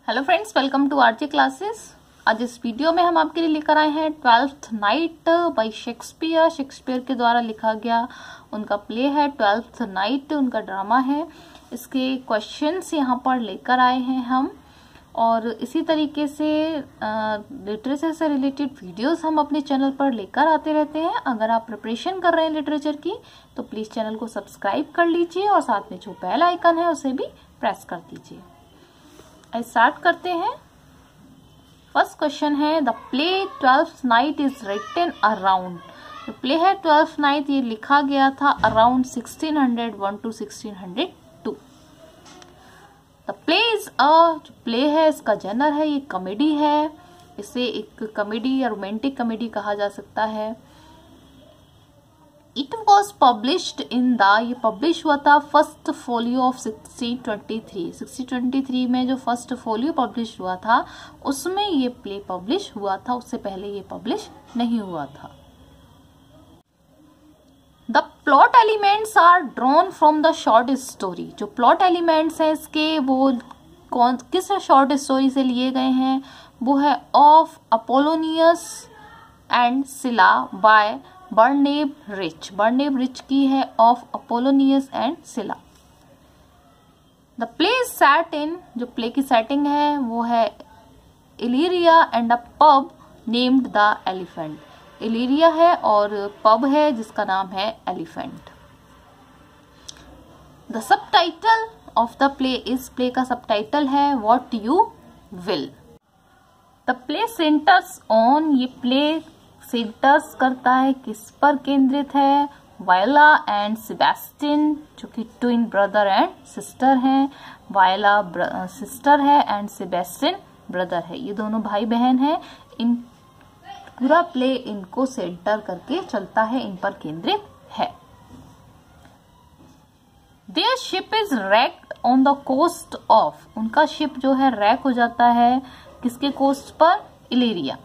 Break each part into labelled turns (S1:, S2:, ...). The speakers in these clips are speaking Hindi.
S1: Hello friends, welcome to RJ Classes. आज इस वीडियो में हम आपके लिए लेकर आए हैं 12th नाइट बाय शेक्सपियर के द्वारा लिखा गया उनका प्ले है 12th नाइट, उनका ड्रामा है। इसके क्वेश्चंस यहाँ पर लेकर आए हैं हम, और इसी तरीके से लिटरेचर से रिलेटेड वीडियोस हम अपने चैनल पर लेकर आते रहते हैं। अगर आप प्रिपरेशन कर रहे हैं लिटरेचर की तो प्लीज चैनल को सब्सक्राइब कर लीजिए और साथ में जो बेल आइकन है उसे भी प्रेस कर दीजिए। स्टार्ट करते हैं। फर्स्ट क्वेश्चन है, the play 12th Night is written around. जो प्ले है 12th नाइट ये लिखा गया था around 1601 to 1602। The play is जो प्ले है इसका जनर है, ये कॉमेडी है। इसे एक कॉमेडी या रोमांटिक कॉमेडी कहा जा सकता है। It was published in the, ये पब्लिश हुआ था फर्स्ट फोलियो ऑफ 1623। 1623 में जो फर्स्ट फोलियो पब्लिश हुआ था उसमें ये प्ले पब्लिश हुआ था, उससे पहले ये पब्लिश नहीं हुआ था। The plot elements are drawn from the short story. जो प्लॉट एलिमेंट्स हैं इसके वो किस शॉर्ट स्टोरी से लिए गए हैं? वो है of Apollonius and Silla by Barnabe Rich. Barnabe Rich की है of Apollonius and Silla. The play is set in, जो प्ले की सेटिंग है वो है Illyria and a pub named the Elephant. Illyria है और पब है जिसका नाम है Elephant. The subtitle of the play इस प्ले का सबटाइटल है what you will. The play centers on, ये प्ले सेंटर्स करता है किस पर केंद्रित है? वायला एंड सेबेस्टियन, जो कि ट्विन ब्रदर एंड सिस्टर हैं। वायला सिस्टर है एंड सेबेस्टियन ब्रदर है, ये दोनों भाई बहन हैं। इन पूरा प्ले इनको सेंटर करके चलता है, इन पर केंद्रित है। Their ship is wrecked on the coast of, उनका शिप जो है रैक हो जाता है किसके कोस्ट पर? Illyria.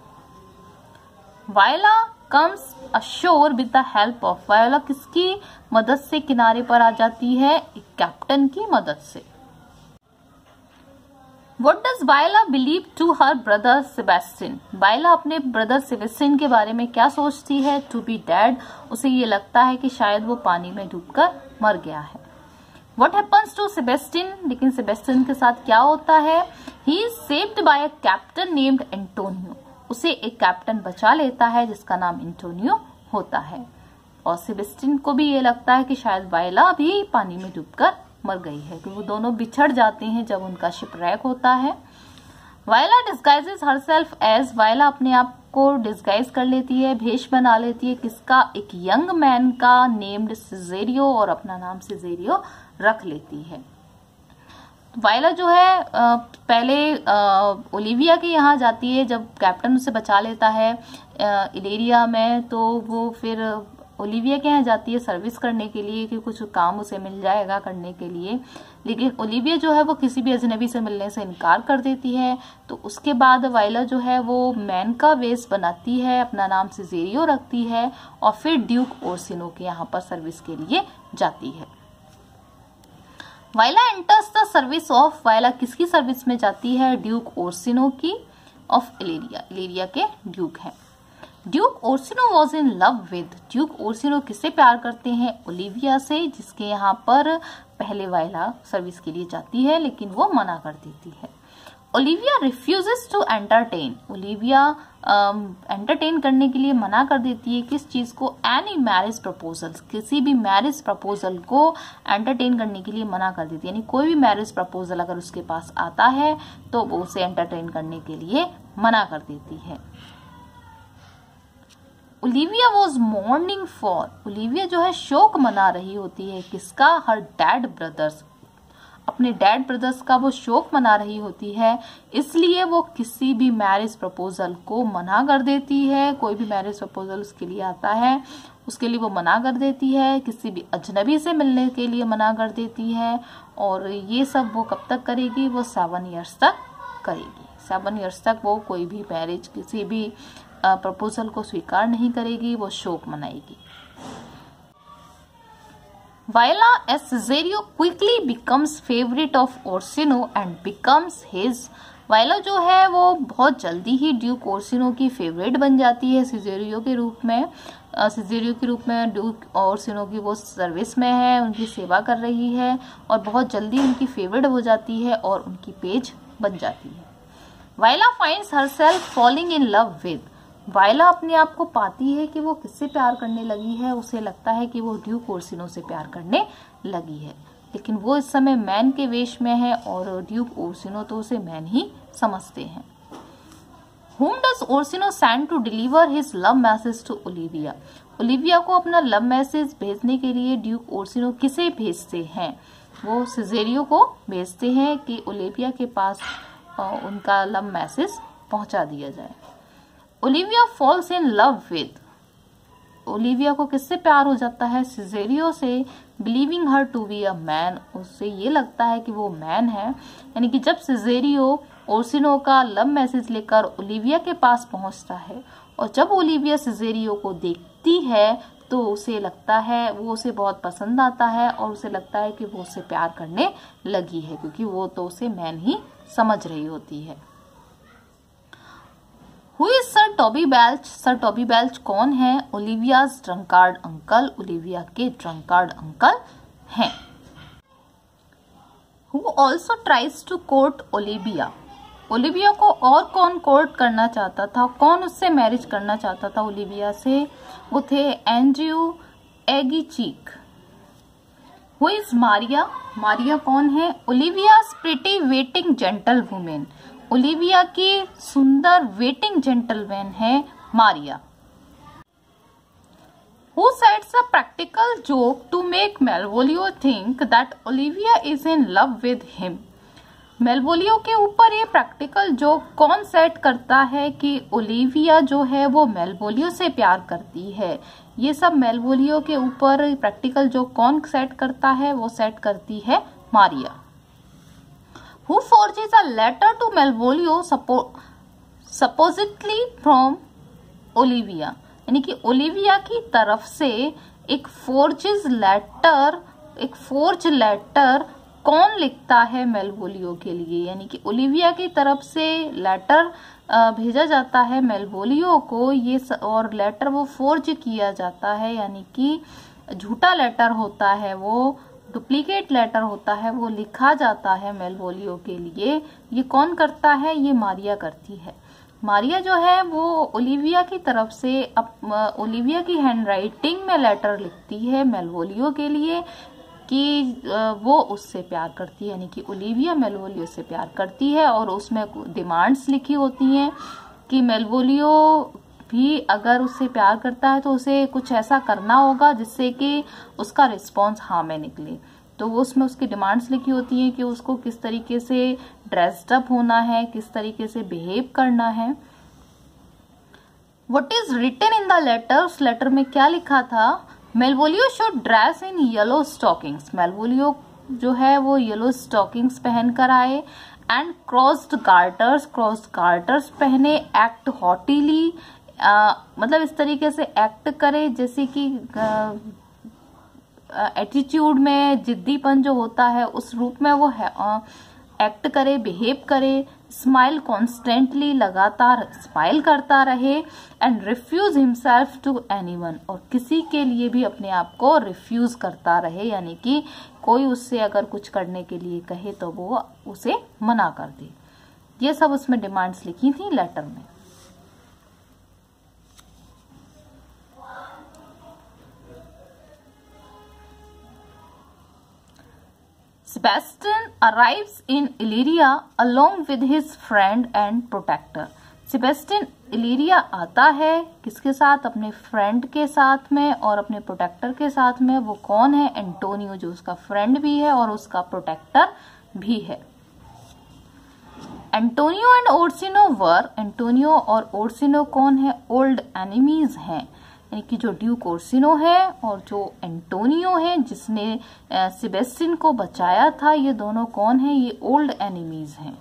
S1: Viola comes ashore with the help of, Viola किसकी मदद से किनारे पर आ जाती है? एक कैप्टन की मदद से। What does Viola believe to her brother Sebastian, Viola अपने ब्रदर सेबेस्टियन के बारे में क्या सोचती है? टू बी डेड, उसे ये लगता है कि शायद वो पानी में डूबकर मर गया है। What happens to सेबेस्टियन, लेकिन सेबेस्टियन के साथ क्या होता है? He is saved by a captain named Antonio, उसे एक कैप्टन बचा लेता है जिसका नाम एंटोनियो होता है। और सेबेस्टियन को भी ये लगता है कि शायद वायला भी पानी में डूबकर मर गई है, क्योंकि वो दोनों बिछड़ जाते हैं जब उनका शिप रैक होता है। वायला डिस्गाइजेस हरसेल्फ एज, वायला अपने आप को डिस्गाइज कर लेती है, भेष बना लेती है किसका? एक यंग मैन का नेम्ड सिजेरियो, और अपना नाम सिजेरियो रख लेती है। वायला जो है पहले ओलिविया के यहाँ जाती है, जब कैप्टन उसे बचा लेता है इलेरिया में, तो वो फिर ओलिविया के यहाँ जाती है सर्विस करने के लिए कि कुछ काम उसे मिल जाएगा करने के लिए। लेकिन ओलिविया जो है वो किसी भी अजनबी से मिलने से इनकार कर देती है। तो उसके बाद वायला जो है वो मैन का वेश बनाती है, अपना नाम सिजेरियो रखती है, और फिर ड्यूक ओर्सिनो के यहाँ पर सर्विस के लिए जाती है। वायला enters the service of, Viola किसकी सर्विस में जाती है? ड्यूक ओर्सिनो की, ऑफ इलेरिया, इलेरिया के ड्यूक हैं। Duke Orsino was in love with, Duke Orsino किससे प्यार करते हैं? ओलिविया से, जिसके यहाँ पर पहले वायला सर्विस के लिए जाती है लेकिन वो मना कर देती है। Olivia refuses to entertain, Olivia entertain करने के लिए मना कर देती है किस चीज को? एनी मैरिज प्रपोजल, किसी भी मैरिज प्रपोजल को एंटरटेन करने के लिए मना कर देती है। यानी कोई भी मैरिज प्रपोजल अगर उसके पास आता है तो वो उसे एंटरटेन करने के लिए मना कर देती है। Olivia was morning for, Olivia जो है शोक मना रही होती है किसका? हर डैड ब्रदर्स, अपने डैड ब्रदर्स का वो शोक मना रही होती है, इसलिए वो किसी भी मैरिज प्रपोजल को मना कर देती है। कोई भी मैरिज प्रपोजल उसके लिए आता है उसके लिए वो मना कर देती है, किसी भी अजनबी से मिलने के लिए मना कर देती है। और ये सब वो कब तक करेगी? वो 7 ईयर्स तक करेगी। 7 ईयर्स तक वो कोई भी मैरिज, किसी भी प्रपोजल को स्वीकार नहीं करेगी, वो शोक मनाएगी। Viola, as Cesario quickly becomes favorite of Orsino and becomes his वायला जो है वो बहुत जल्दी ही ड्यूक ओर्सिनो की फेवरेट बन जाती है सिजेरियो के रूप में। ड्यूक ओर्सिनो की वो सर्विस में है, उनकी सेवा कर रही है और बहुत जल्दी उनकी फेवरेट हो जाती है और उनकी पेज बन जाती है। Viola finds herself falling in love with, Viola अपने आप को पाती है कि वो किससे प्यार करने लगी है। उसे लगता है कि वो ड्यूक ओर्सिनो से प्यार करने लगी है, लेकिन वो इस समय मैन के वेश में है और ड्यूक ओर्सिनो तो उसे मैन ही समझते हैं। Whom does Orsino send to deliver his love message to Olivia? Olivia को अपना लव मैसेज भेजने के लिए ड्यूक ओर्सिनो किसे भेजते हैं? वो सिजेरियो को भेजते हैं कि ओलिविया के पास उनका लव मैसेज पहुंचा दिया जाए। Olivia falls in love with, Olivia को किससे प्यार हो जाता है? सिजेरियो से, believing her to be a man, उससे ये लगता है कि वो मैन है। यानी कि जब सिजेरियो ओर्सिनो का लव मैसेज लेकर ओलिविया के पास पहुंचता है और जब ओलिविया सिजेरियो को देखती है तो उसे लगता है, वो उसे बहुत पसंद आता है और उसे लगता है कि वो उससे प्यार करने लगी है, क्योंकि वो तो उसे मैन ही समझ रही होती है। Who is sir Toby belch? Sir Toby belch कौन है? ओलिवियाज ड्रंकार्ड अंकल, ओलिविया के ड्रंकार्ड अंकल हैं। Who also tries to court Olivia? Olivia को और कौन कोर्ट करना चाहता था, कौन उससे मैरिज करना चाहता था ओलिविया से? वो थे Andrew Aguecheek. Who is Maria? Maria कौन है? Olivia's pretty waiting gentle women, Olivia की सुंदर वेटिंग जेंटलमैन है Maria. Who sets a practical joke to make Malvolio think that Olivia is in love with him? मेलवोलियो के ऊपर ये प्रैक्टिकल जोक कौन सेट करता है कि ओलिविया जो है वो मेलवोलियो से प्यार करती है? ये सब मेलवोलियो के ऊपर प्रैक्टिकल जोक कौन सेट करता है? वो सेट करती है Maria. Who forges a letter to Malvolio supposedly from Olivia? यानी कि ओलिविया की तरफ से एक फोर्ज लेटर कौन लिखता है मेलवोलियो के लिए? यानी कि ओलिविया की तरफ से लेटर भेजा जाता है मेलवोलियो को, ये और लेटर वो फोर्ज किया जाता है, यानी कि झूठा लेटर होता है, वो डुप्लीकेट लेटर होता है, वो लिखा जाता है मेलवोलियो के लिए। ये कौन करता है? ये मारिया करती है। मारिया जो है वो ओलिविया की तरफ से ओलिविया की हैंडराइटिंग में लेटर लिखती है मेलवोलियो के लिए कि वो उससे प्यार करती है, यानी कि ओलिविया मेलवोलियो से प्यार करती है और उसमें डिमांड्स लिखी होती हैं कि मेलवोलियो भी अगर उससे प्यार करता है तो उसे कुछ ऐसा करना होगा जिससे कि उसका रिस्पॉन्स हाँ में निकले। तो वो उसमें उसकी डिमांड्स लिखी होती हैं कि उसको किस तरीके से ड्रेस्ड अप होना है, किस तरीके से बिहेव करना है। What is written in the letter? उस लेटर में क्या लिखा था? Malvolio should dress in yellow stockings, Malvolio जो है वो येलो स्टॉकिंग्स पहन कर आए एंड क्रॉस्ड गार्टर्स पहने, एक्ट हॉटीली, मतलब इस तरीके से एक्ट करे जैसे कि एटीट्यूड में जिद्दीपन जो होता है उस रूप में वो एक्ट करे, बिहेव करे, स्माइल कॉन्स्टेंटली, लगातार स्माइल करता रहे, and refuse himself to anyone, और किसी के लिए भी अपने आप को रिफ्यूज करता रहे, यानी कि कोई उससे अगर कुछ करने के लिए कहे तो वो उसे मना कर दे। ये सब उसमें डिमांड्स लिखी थी लेटर में। Sebastian arrives in Illyria along with his friend and protector. Sebastian इलिरिया आता है किसके साथ? अपने फ्रेंड के साथ में और अपने प्रोटेक्टर के साथ में। वो कौन है? एंटोनियो, जो उसका फ्रेंड भी है और उसका प्रोटेक्टर भी है। एंटोनियो एंड ओर्सिनो एंटोनियो और ओर्सिनो कौन है? ओल्ड एनिमीज हैं, यानी कि जो ड्यूक ओर्सिनो है और जो एंटोनियो है जिसने सेबेस्टियन को बचाया था, ये दोनों कौन है? ये ओल्ड एनिमीज हैं।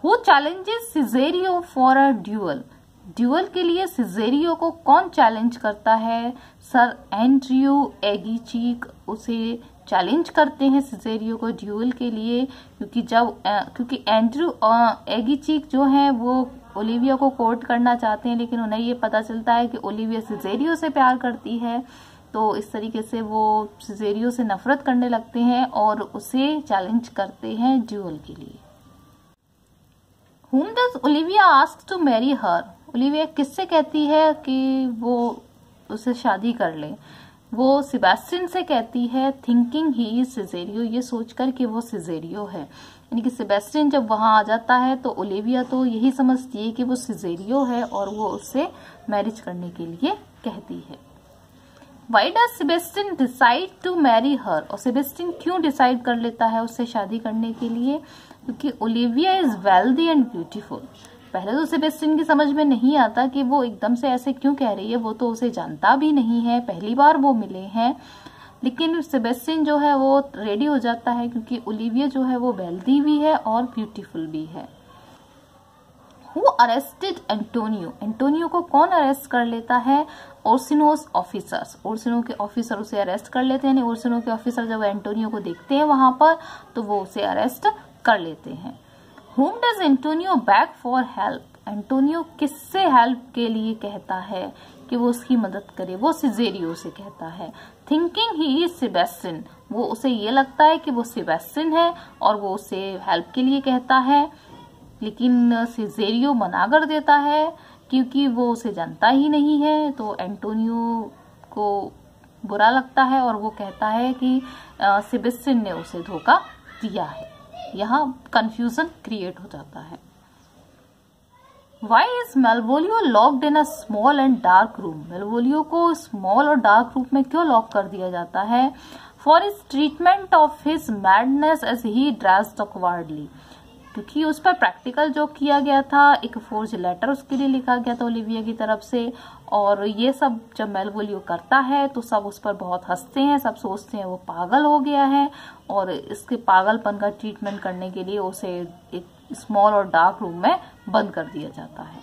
S1: Who challenges Cesario for a duel? Duel के लिए सिजेरियो को कौन चैलेंज करता है? सर एंड्रयू एगीचीक उसे चैलेंज करते हैं सिजेरियो को ड्यूअल के लिए, क्योंकि एंड्रयू एगीचीक जो है वो ओलिविया को कोर्ट करना चाहते हैं, लेकिन उन्हें ये पता चलता है कि ओलिविया सिजेरियो से प्यार करती है, तो इस तरीके से वो सिजेरियो से नफरत करने लगते हैं और उसे चैलेंज करते हैं ड्यूअल के लिए। Whom does Olivia ask to marry her? Olivia किससे कहती है कि वो उसे शादी कर ले? वो सेबेस्टियन से कहती है, थिंकिंग ही इज सिजेरियो, ये सोचकर कि वो सिजेरियो है। यानी कि सेबेस्टियन जब वहां आ जाता है तो ओलिविया तो यही समझती है कि वो सिजेरियो है और वो उससे मैरिज करने के लिए कहती है। Why does Sebastian decide to marry her? और सेबेस्टियन क्यों डिसाइड कर लेता है उससे शादी करने के लिए? क्योंकि Olivia is wealthy and beautiful. पहले तो सेबेस्टियन की समझ में नहीं आता कि वो एकदम से ऐसे क्यों कह रही है, वो तो उसे जानता भी नहीं है, पहली बार वो मिले हैं। लेकिन सेबेस्टियन जो है वो रेडी हो जाता है क्योंकि ओलिविया जो है वो वेल्दी भी है और ब्यूटीफुल भी है। Who arrested Antonio? एंटोनियो को कौन अरेस्ट कर लेता है? ओर्सिनोस ऑफिसर्स। ओर्सिनो के ऑफिसर उसे अरेस्ट कर लेते हैं। ओर्सिनो के ऑफिसर जब एंटोनियो को देखते हैं वहां पर तो वो उसे अरेस्ट कर लेते हैं। Whom does Antonio beg for help? Antonio किससे हेल्प के लिए कहता है कि वो उसकी मदद करे? वो सिजेरियो से कहता है। थिंकिंग ही इज सेबेस्टियन, वो उसे ये लगता है कि वो सेबेस्टियन है और वो उसे हेल्प के लिए कहता है, लेकिन सिजेरियो मना कर देता है क्योंकि वो उसे जानता ही नहीं है। तो एंटोनियो को बुरा लगता है और वो कहता है कि सेबेस्टियन ने उसे धोखा दिया है। यहाँ कंफ्यूजन क्रिएट हो जाता है। Why is Malvolio locked in a small and dark room? Malvolio को स्मॉल और डार्क रूम में क्यों लॉक कर दिया जाता है? For his treatment of his madness as he dressed awkwardly, क्योंकि उस पर प्रैक्टिकल जो किया गया था, एक फोर्ज लेटर उसके लिए लिखा गया था ओलिविया की तरफ से, और ये सब जब मेलवोलियो करता है तो सब उस पर बहुत हंसते हैं, सब सोचते हैं वो पागल हो गया है और इसके पागलपन का ट्रीटमेंट करने के लिए उसे एक स्मॉल और डार्क रूम में बंद कर दिया जाता है।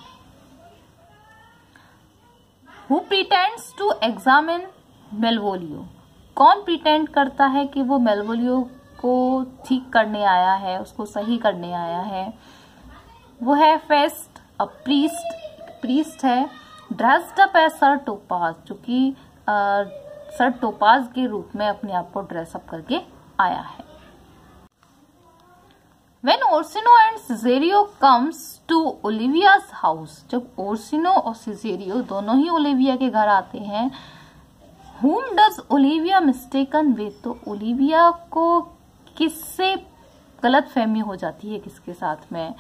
S1: Who pretends to examine मेलवोलियो? कौन प्रिटेंड करता है कि वो मेलवोलियो को ठीक करने आया है, उसको सही करने आया है? वो है फेस्ट, अ प्रीस्ट है, dressed up as Sir Topas, जो कि सर टोपाज के रूप में अपने आप को ड्रेसअप करके आया है। When Orsino and Cesario comes to Olivia's house, जब ओर्सिनो और सिजेरियो दोनों ही ओलिविया के घर आते हैं, whom does Olivia mistaken with? तो ओलिविया को किससे गलत फहमी हो जाती है? किसके साथ में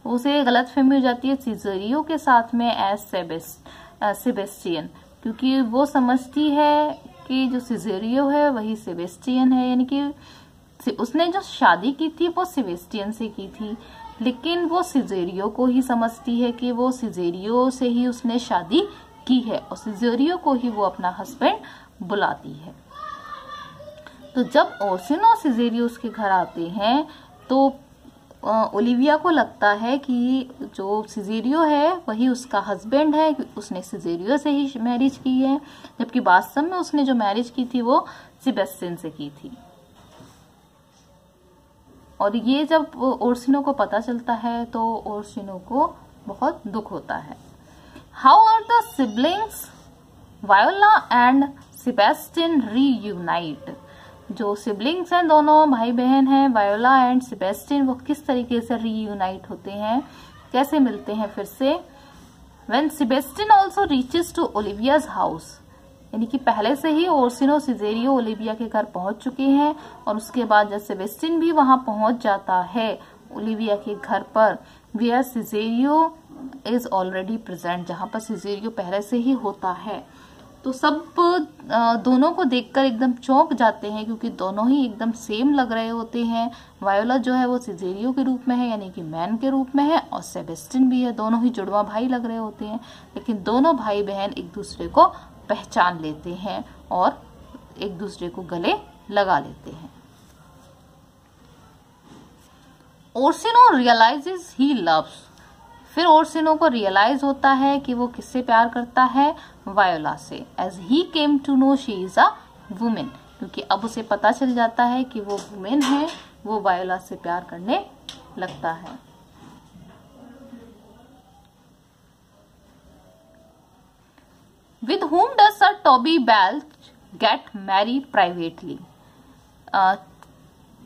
S1: उसे गलत फहमी हो जाती है? सिजेरियो के साथ में एज सेबेस्टियन, क्योंकि वो समझती है कि जो सिजेरियो है वही सेबेस्टियन है, यानी कि उसने जो शादी की थी वो सेबेस्टियन से की थी, लेकिन वो सिजेरियो को ही समझती है कि वो सिजेरियो से ही उसने शादी की है और सिजेरियो को ही वो अपना हस्बैंड बुलाती है। तो जब ओर्सिनो और सिजेरियो उसके घर आते हैं तो ओलिविया को लगता है कि जो सिजेरियो है वही उसका हस्बैंड है, उसने सिजेरियो से ही मैरिज की है, जबकि वास्तव में उसने जो मैरिज की थी वो सेबेस्टियन से की थी। और ये जब ओर्सिनो को पता चलता है तो ओर्सिनो को बहुत दुख होता है। How are the siblings Viola and Sebastian reunite? जो सिबलिंग्स हैं, दोनों भाई बहन हैं, वायोला एंड सेबेस्टियन, वो किस तरीके से रीयूनाइट होते हैं, कैसे मिलते हैं फिर से? When Sebastian also reaches to Olivia's house, यानी कि पहले से ही ओर्सिनो सिजेरियो ओलिविया के घर पहुंच चुके हैं और उसके बाद जब सेबेस्टियन भी वहां पहुंच जाता है ओलिविया के घर पर, वेयर सिजेरियो इज ऑलरेडी प्रेजेंट, जहां पर सिजेरियो पहले से ही होता है, तो सब दोनों को देखकर एकदम चौंक जाते हैं क्योंकि दोनों ही एकदम सेम लग रहे होते हैं। वायोला जो है वो सिजेरियो के रूप में है, यानी कि मैन के रूप में है, और सेबेस्टियन भी है, दोनों ही जुड़वा भाई लग रहे होते हैं, लेकिन दोनों भाई बहन एक दूसरे को पहचान लेते हैं और एक दूसरे को गले लगा लेते हैं। ओर्सिनो रियलाइजेस ही लव्स फिर ओर्सिनो को रियलाइज होता है कि वो किससे प्यार करता है, वायोला से। As he came to know she is a woman, क्योंकि अब उसे पता चल जाता है कि वो वुमेन है, वो वायोला से प्यार करने लगता है। With whom does Sir Toby Belch get married privately?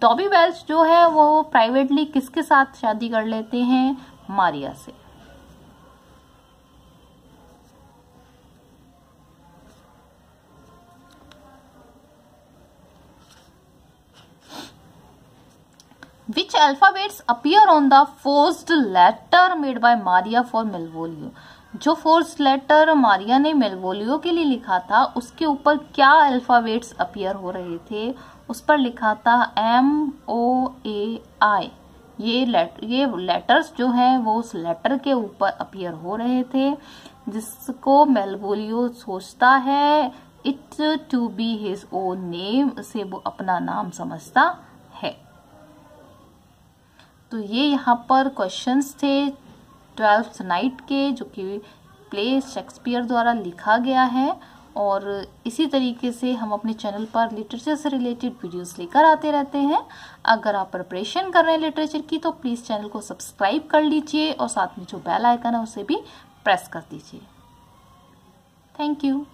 S1: Toby belch जो है वो प्राइवेटली किसके साथ शादी कर लेते हैं, मारिया से। Which alphabets appear on the forged letter made by Maria for Malvolio? जो फोर्स्ड लेटर मारिया ने मेलवोलियो के लिए लिखा था उसके ऊपर क्या अल्फाबेट्स अपीयर हो रहे थे, उस पर लिखा था MOAI। ये लेटर्स जो हैं वो उस लेटर के ऊपर अपीयर हो रहे थे, जिसको मेलवोलियो सोचता है it to be his own name, से वो अपना नाम समझता है। तो ये यहाँ पर क्वेश्चंस थे 12th नाइट के, जो कि प्ले शेक्सपियर द्वारा लिखा गया है। और इसी तरीके से हम अपने चैनल पर लिटरेचर से रिलेटेड वीडियोस लेकर आते रहते हैं। अगर आप प्रिपरेशन कर रहे हैं लिटरेचर की तो प्लीज़ चैनल को सब्सक्राइब कर लीजिए और साथ में जो बेल आइकन है उसे भी प्रेस कर दीजिए। Thank you.